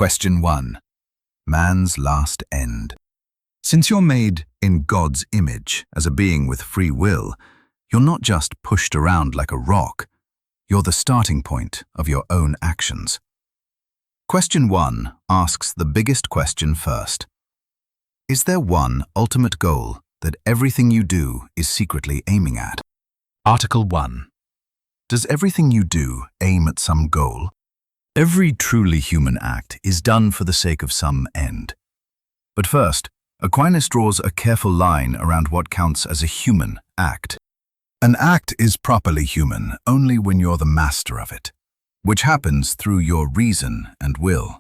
Question 1. Man's last end. Since you're made in God's image as a being with free will, you're not just pushed around like a rock. You're the starting point of your own actions. Question 1 asks the biggest question first. Is there one ultimate goal that everything you do is secretly aiming at? Article 1. Does everything you do aim at some goal? Every truly human act is done for the sake of some end. But first, Aquinas draws a careful line around what counts as a human act. An act is properly human only when you're the master of it, which happens through your reason and will.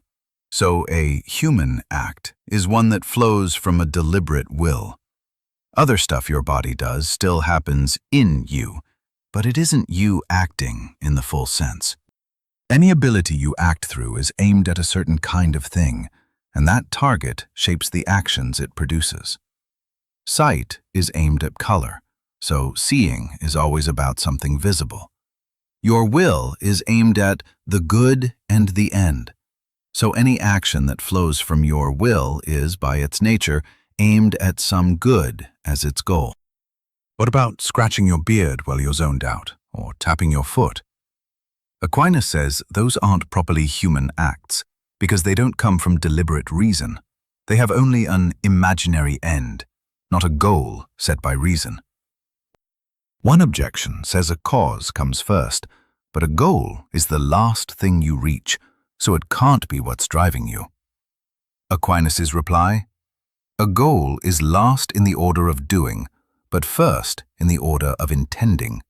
So a human act is one that flows from a deliberate will. Other stuff your body does still happens in you, but it isn't you acting in the full sense. Any ability you act through is aimed at a certain kind of thing, and that target shapes the actions it produces. Sight is aimed at color, so seeing is always about something visible. Your will is aimed at the good and the end, so any action that flows from your will is, by its nature, aimed at some good as its goal. What about scratching your beard while you're zoned out, or tapping your foot? Aquinas says those aren't properly human acts, because they don't come from deliberate reason. They have only an imaginary end, not a goal set by reason. One objection says a cause comes first, but a goal is the last thing you reach, so it can't be what's driving you. Aquinas' reply: a goal is last in the order of doing, but first in the order of intending.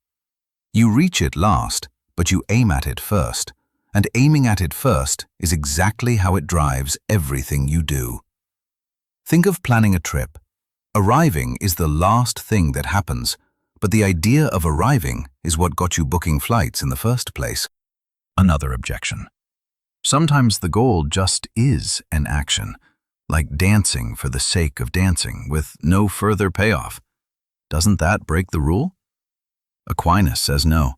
You reach it last, but you aim at it first, and aiming at it first is exactly how it drives everything you do. Think of planning a trip. Arriving is the last thing that happens, but the idea of arriving is what got you booking flights in the first place. Another objection. Sometimes the goal just is an action, like dancing for the sake of dancing, with no further payoff. Doesn't that break the rule? Aquinas says no.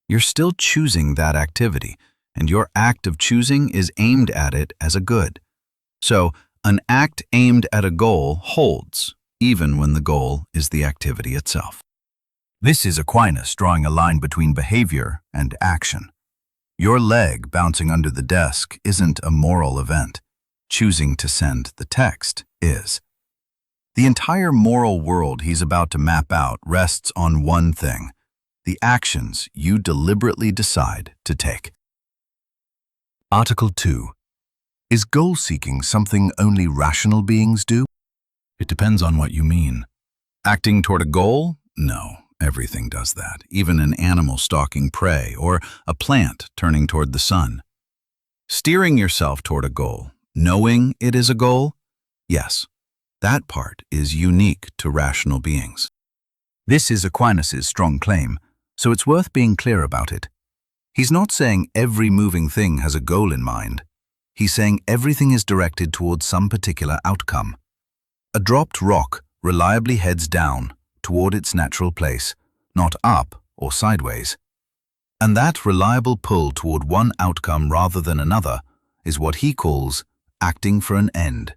You're still choosing that activity, and your act of choosing is aimed at it as a good. So, an act aimed at a goal holds, even when the goal is the activity itself. This is Aquinas drawing a line between behavior and action. Your leg bouncing under the desk isn't a moral event. Choosing to send the text is. The entire moral world he's about to map out rests on one thing: the actions you deliberately decide to take. Article 2. Is goal-seeking something only rational beings do? It depends on what you mean. Acting toward a goal? No, everything does that, even an animal stalking prey or a plant turning toward the sun. Steering yourself toward a goal, knowing it is a goal? Yes, that part is unique to rational beings. This is Aquinas' strong claim, so it's worth being clear about it. He's not saying every moving thing has a goal in mind. He's saying everything is directed towards some particular outcome. A dropped rock reliably heads down toward its natural place, not up or sideways. And that reliable pull toward one outcome rather than another is what he calls acting for an end.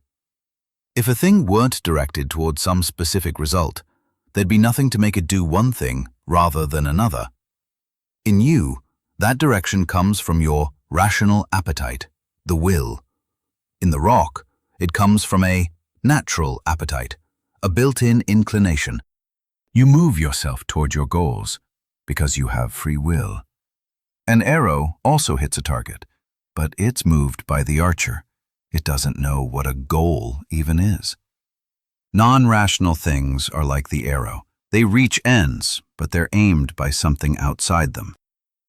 If a thing weren't directed towards some specific result, there'd be nothing to make it do one thing rather than another. In you, that direction comes from your rational appetite, the will. In the rock, it comes from a natural appetite, a built-in inclination. You move yourself toward your goals because you have free will. An arrow also hits a target, but it's moved by the archer. It doesn't know what a goal even is. Non-rational things are like the arrow. They reach ends, but they're aimed by something outside them.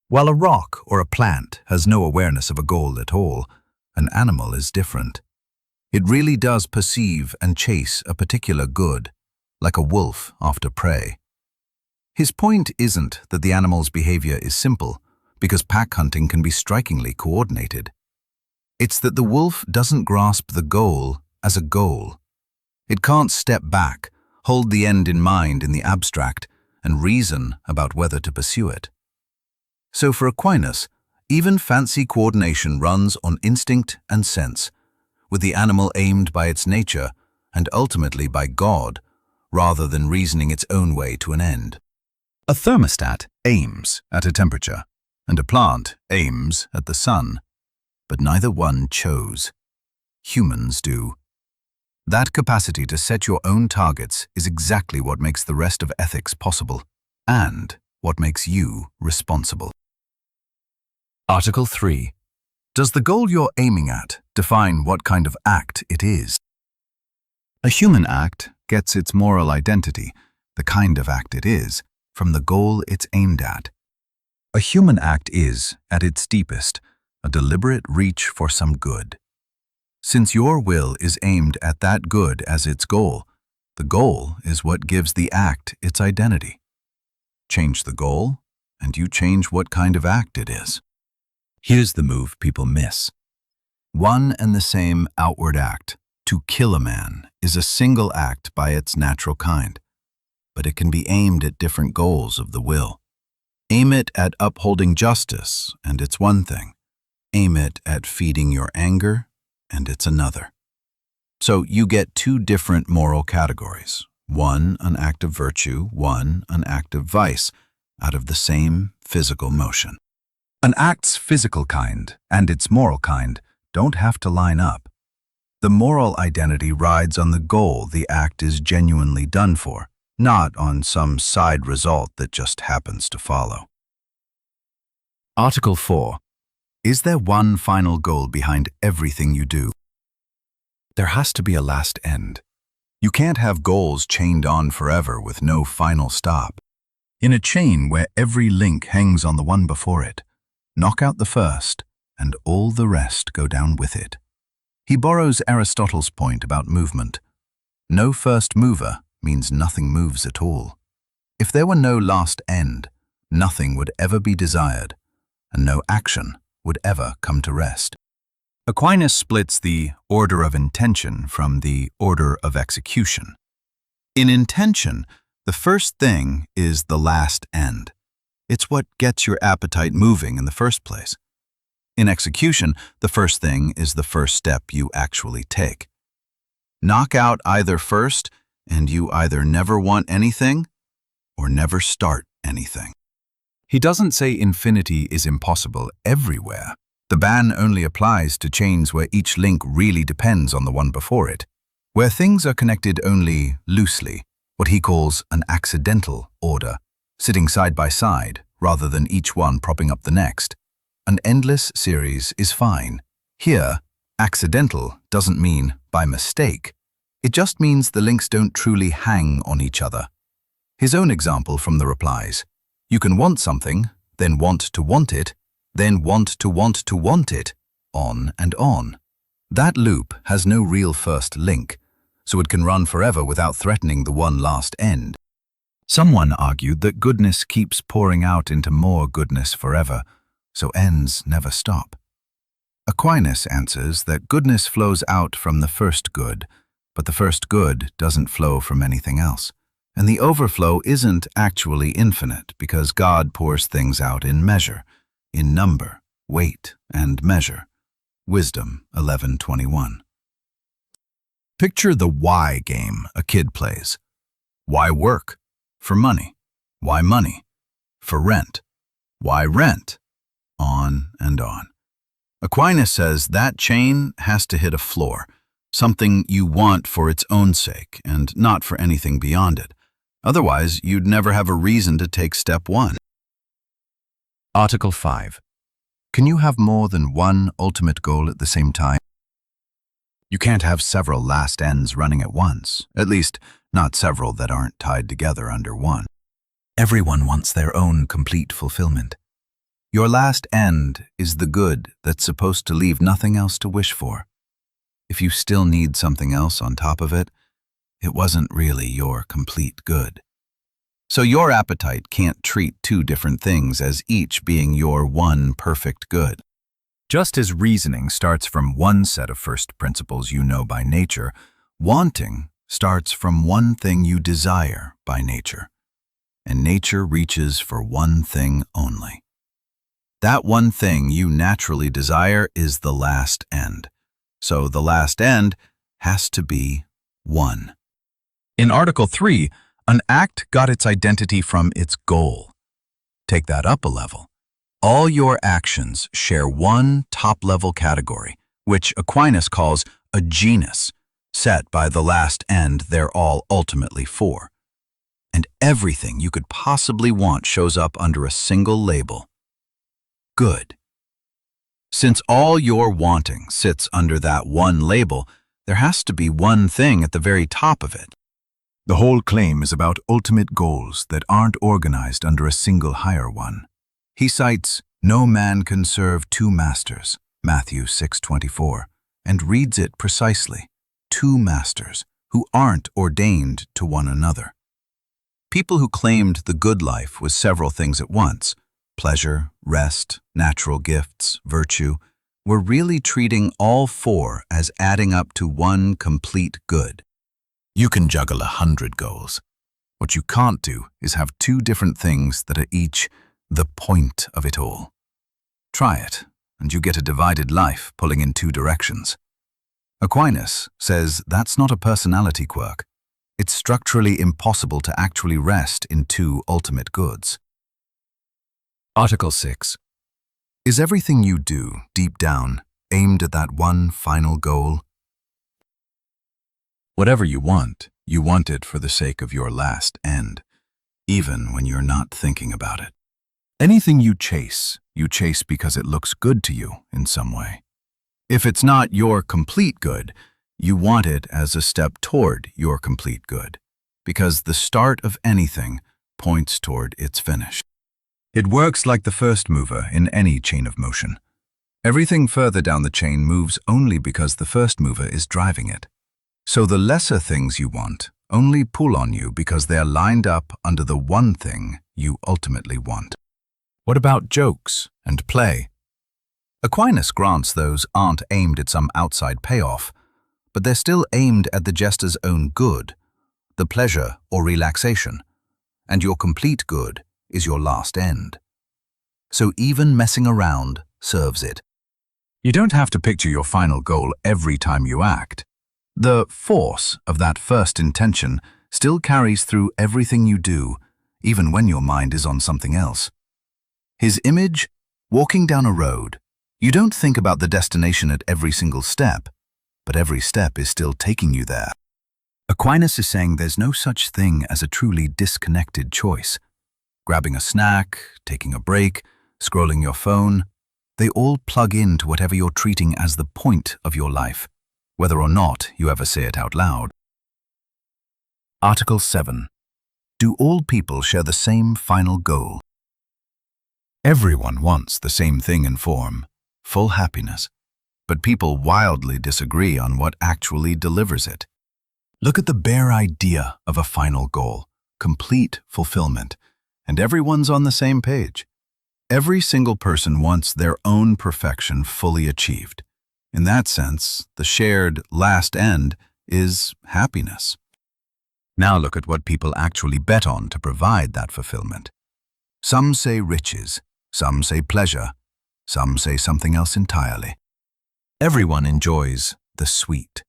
While a rock or a plant has no awareness of a goal at all, an animal is different. It really does perceive and chase a particular good, like a wolf after prey. His point isn't that the animal's behavior is simple, because pack hunting can be strikingly coordinated. It's that the wolf doesn't grasp the goal as a goal. It can't step back, hold the end in mind in the abstract, and reason about whether to pursue it. So for Aquinas, Even fancy coordination runs on instinct and sense, with the animal aimed by its nature and ultimately by God, rather than reasoning its own way to an end. A thermostat aims at a temperature, and a plant aims at the sun, but neither one chose. Humans do. That capacity to set your own targets is exactly what makes the rest of ethics possible, and what makes you responsible. Article 3. Does the goal you're aiming at define what kind of act it is? A human act gets its moral identity, the kind of act it is, from the goal it's aimed at. A human act is, at its deepest, a deliberate reach for some good. Since your will is aimed at that good as its goal, the goal is what gives the act its identity. Change the goal, and you change what kind of act it is. Here's the move people miss. One and the same outward act, to kill a man, is a single act by its natural kind, but it can be aimed at different goals of the will. Aim it at upholding justice, and it's one thing. Aim it at feeding your anger, and it's another. So you get two different moral categories, one an act of virtue, one an act of vice, out of the same physical motion. An act's physical kind and its moral kind don't have to line up. The moral identity rides on the goal the act is genuinely done for, not on some side result that just happens to follow. Article 4. Is there one final goal behind everything you do? There has to be a last end. You can't have goals chained on forever with no final stop. In a chain where every link hangs on the one before it, knock out the first, and all the rest go down with it. He borrows Aristotle's point about movement. No first mover means nothing moves at all. If there were no last end, nothing would ever be desired, and no action would ever come to rest. Aquinas splits the order of intention from the order of execution. In intention, the first thing is the last end. It's what gets your appetite moving in the first place. In execution, the first thing is the first step you actually take. Knock out either first, and you either never want anything or never start anything. He doesn't say infinity is impossible everywhere. The ban only applies to chains where each link really depends on the one before it, where things are connected only loosely, what he calls an accidental order, sitting side by side rather than each one propping up the next. An endless series is fine. Here, accidental doesn't mean by mistake. It just means the links don't truly hang on each other. His own example from the replies: you can want something, then want to want it, then want to want to want it, on and on. That loop has no real first link, so it can run forever without threatening the one last end. Someone argued that goodness keeps pouring out into more goodness forever, so ends never stop. Aquinas answers that goodness flows out from the first good, but the first good doesn't flow from anything else. And the overflow isn't actually infinite because God pours things out in measure, in number, weight, and measure. Wisdom 11:21. Picture the why game a kid plays. Why work? For money. Why money? For rent. Why rent? On and on. Aquinas says that chain has to hit a floor, something you want for its own sake and not for anything beyond it. Otherwise, you'd never have a reason to take step 1. Article 5. Can you have more than one ultimate goal at the same time? You can't have several last ends running at once, at least not several that aren't tied together under one. Everyone wants their own complete fulfillment. Your last end is the good that's supposed to leave nothing else to wish for. If you still need something else on top of it, it wasn't really your complete good. So your appetite can't treat two different things as each being your one perfect good. Just as reasoning starts from one set of first principles you know by nature, wanting starts from one thing you desire by nature, and nature reaches for one thing only. That one thing you naturally desire is the last end. So the last end has to be one. In Article 3, an act got its identity from its goal. Take that up a level. All your actions share one top-level category, which Aquinas calls a genus, set by the last end they're all ultimately for. And everything you could possibly want shows up under a single label: good. Since all your wanting sits under that one label, there has to be one thing at the very top of it. The whole claim is about ultimate goals that aren't organized under a single higher one. He cites, "No man can serve two masters," Matthew 6:24, and reads it precisely: two masters who aren't ordained to one another. People who claimed the good life was several things at once, pleasure, rest, natural gifts, virtue, were really treating all four as adding up to one complete good. You can juggle 100 goals. What you can't do is have two different things that are each the point of it all. Try it, and you get a divided life pulling in two directions. Aquinas says that's not a personality quirk. It's structurally impossible to actually rest in two ultimate goods. Article 6. Is everything you do, deep down, aimed at that one final goal? Whatever you want it for the sake of your last end, even when you're not thinking about it. Anything you chase because it looks good to you in some way. If it's not your complete good, you want it as a step toward your complete good, because the start of anything points toward its finish. It works like the first mover in any chain of motion. Everything further down the chain moves only because the first mover is driving it. So the lesser things you want only pull on you because they're lined up under the one thing you ultimately want. What about jokes and play? Aquinas grants those aren't aimed at some outside payoff, but they're still aimed at the jester's own good, the pleasure or relaxation, and your complete good is your last end. So even messing around serves it. You don't have to picture your final goal every time you act. The force of that first intention still carries through everything you do, even when your mind is on something else. His image, walking down a road, you don't think about the destination at every single step, but every step is still taking you there. Aquinas is saying there's no such thing as a truly disconnected choice. Grabbing a snack, taking a break, scrolling your phone, they all plug into whatever you're treating as the point of your life, whether or not you ever say it out loud. Article 7. Do all people share the same final goal? Everyone wants the same thing in form, full happiness, but people wildly disagree on what actually delivers it. Look at the bare idea of a final goal, complete fulfillment, and everyone's on the same page. Every single person wants their own perfection fully achieved. In that sense, the shared last end is happiness. Now look at what people actually bet on to provide that fulfillment. Some say riches, some say pleasure, some say something else entirely. Everyone enjoys the sweet,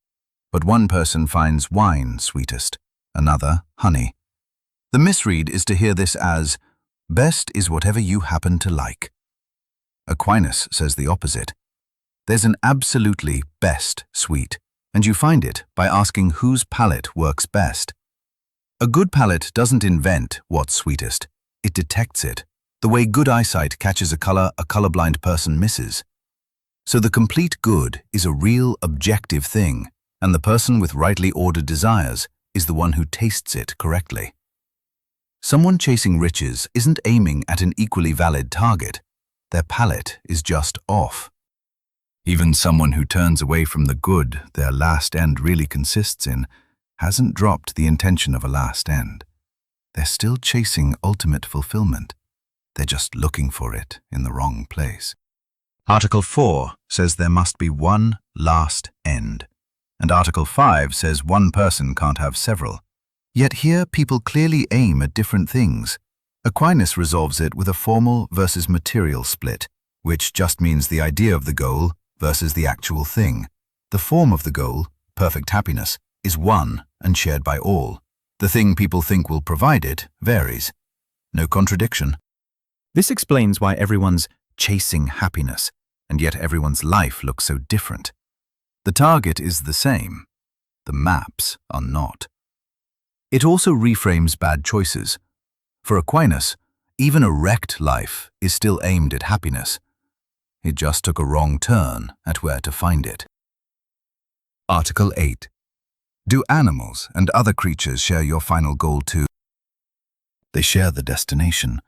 but one person finds wine sweetest, another honey. The misread is to hear this as, best is whatever you happen to like. Aquinas says the opposite. There's an absolutely best sweet, and you find it by asking whose palate works best. A good palate doesn't invent what's sweetest, it detects it, the way good eyesight catches a color a colorblind person misses. So the complete good is a real objective thing, and the person with rightly ordered desires is the one who tastes it correctly. Someone chasing riches isn't aiming at an equally valid target. Their palate is just off. Even someone who turns away from the good their last end really consists in hasn't dropped the intention of a last end. They're still chasing ultimate fulfillment. They're just looking for it in the wrong place. Article 4 says there must be one last end, and Article 5 says one person can't have several. Yet here people clearly aim at different things. Aquinas resolves it with a formal versus material split. which just means the idea of the goal versus the actual thing. The form of the goal, perfect happiness, is one and shared by all. The thing people think will provide it varies. No contradiction. This explains why everyone's chasing happiness, and yet everyone's life looks so different. The target is the same. The maps are not. It also reframes bad choices. For Aquinas, even a wrecked life is still aimed at happiness. It just took a wrong turn at where to find it. Article 8. Do animals and other creatures share your final goal too? They share the destination.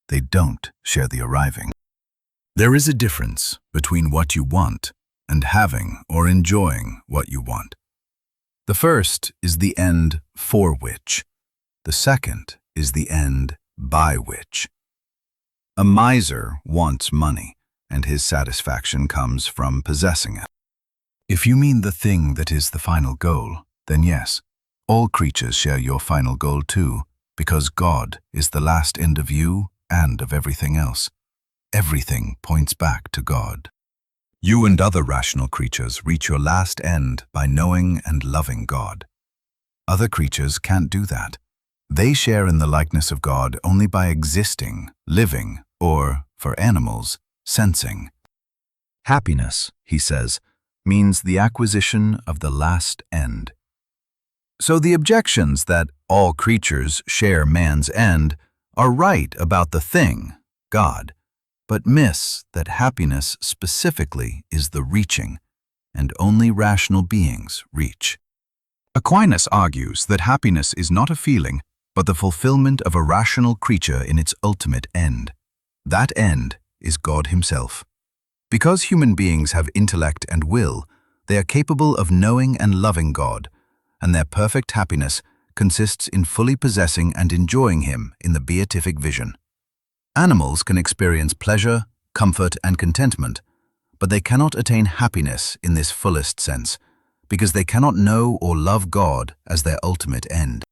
They don't share the arriving. There is a difference between what you want and having or enjoying what you want. The first is the end for which. The second is the end by which. A miser wants money, and his satisfaction comes from possessing it. If you mean the thing that is the final goal, then yes, all creatures share your final goal too, because God is the last end of you and of everything else. Everything points back to God. You and other rational creatures reach your last end by knowing and loving God. Other creatures can't do that. They share in the likeness of God only by existing, living, or, for animals, sensing. Happiness, he says, means the acquisition of the last end. So the objections that all creatures share man's end are right about the thing, God, but miss that happiness specifically is the reaching, and only rational beings reach. Aquinas argues that happiness is not a feeling, but the fulfillment of a rational creature in its ultimate end. That end is God himself. Because human beings have intellect and will, they are capable of knowing and loving God, and their perfect happiness consists in fully possessing and enjoying him in the beatific vision. Animals can experience pleasure, comfort, and contentment, but they cannot attain happiness in this fullest sense, because they cannot know or love God as their ultimate end.